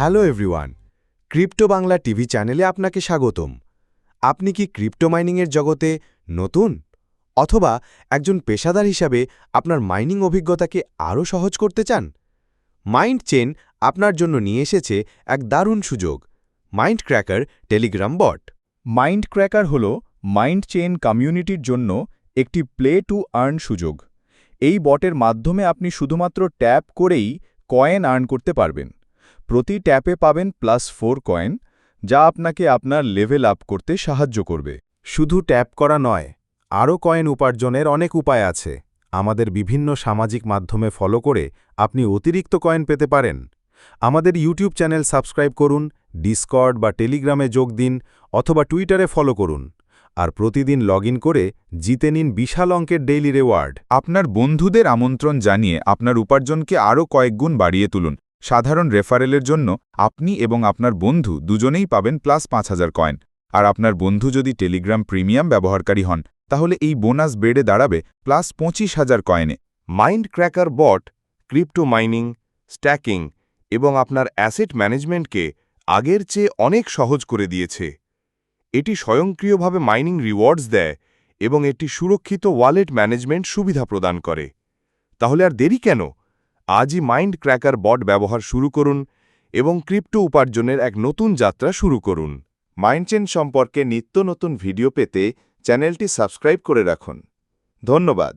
Hello everyone, crypto Bangla TV চ্যানেলে আপনাকে স্বাগতম। আপনি কি ক্রিপ্টো মাইনিংয়ের জগতে নতুন, অথবা একজন পেশাদার হিসাবে আপনার মাইনিং অভিজ্ঞতাকে আরও সহজ করতে চান? মাইন্ড চেইন আপনার জন্য নিয়ে এসেছে এক দারুণ সুযোগ, mind cracker telegram bot. Mind cracker হল মাইন্ড চেইন কমিউনিটির জন্য একটি প্লে টু আর্ন সুযোগ। এই বটের মাধ্যমে আপনি শুধুমাত্র ট্যাপ করেই কয়েন আর্ন করতে পারবেন। প্রতি ট্যাপে পাবেন +4 কয়েন, যা আপনাকে আপনার লেভেল আপ করতে সাহায্য করবে। শুধু ট্যাপ করা নয়, আরও কয়েন উপার্জনের অনেক উপায় আছে। আমাদের বিভিন্ন সামাজিক মাধ্যমে ফলো করে আপনি অতিরিক্ত কয়েন পেতে পারেন। আমাদের ইউটিউব চ্যানেল সাবস্ক্রাইব করুন, ডিসকর্ড বা টেলিগ্রামে যোগ দিন, অথবা টুইটারে ফলো করুন। আর প্রতিদিন লগ ইন করে জিতে নিন বিশাল অঙ্কের ডেইলি রিওয়ার্ড। আপনার বন্ধুদের আমন্ত্রণ জানিয়ে আপনার উপার্জনকে আরও কয়েক গুণ বাড়িয়ে তুলুন। সাধারণ রেফারেলের জন্য আপনি এবং আপনার বন্ধু দুজনেই পাবেন +5000 কয়েন। আর আপনার বন্ধু যদি টেলিগ্রাম প্রিমিয়াম ব্যবহারকারী হন, তাহলে এই বোনাস বেড়ে দাঁড়াবে +25000 কয়েনে। মাইন্ড ক্র্যাকার বট ক্রিপ্টো মাইনিং, স্ট্যাকিং এবং আপনার অ্যাসেট ম্যানেজমেন্টকে আগের চেয়ে অনেক সহজ করে দিয়েছে। এটি স্বয়ংক্রিয়ভাবে মাইনিং রিওয়ার্ডস দেয় এবং এটি সুরক্ষিত ওয়ালেট ম্যানেজমেন্ট সুবিধা প্রদান করে। তাহলে আর দেরি কেন? আজই মাইন্ড ক্র্যাকার বট ব্যবহার শুরু করুন এবং ক্রিপ্টো উপার্জনের এক নতুন যাত্রা শুরু করুন। মাইন্ডচেন সম্পর্কে নিত্য নতুন ভিডিও পেতে চ্যানেলটি সাবস্ক্রাইব করে রাখুন। ধন্যবাদ।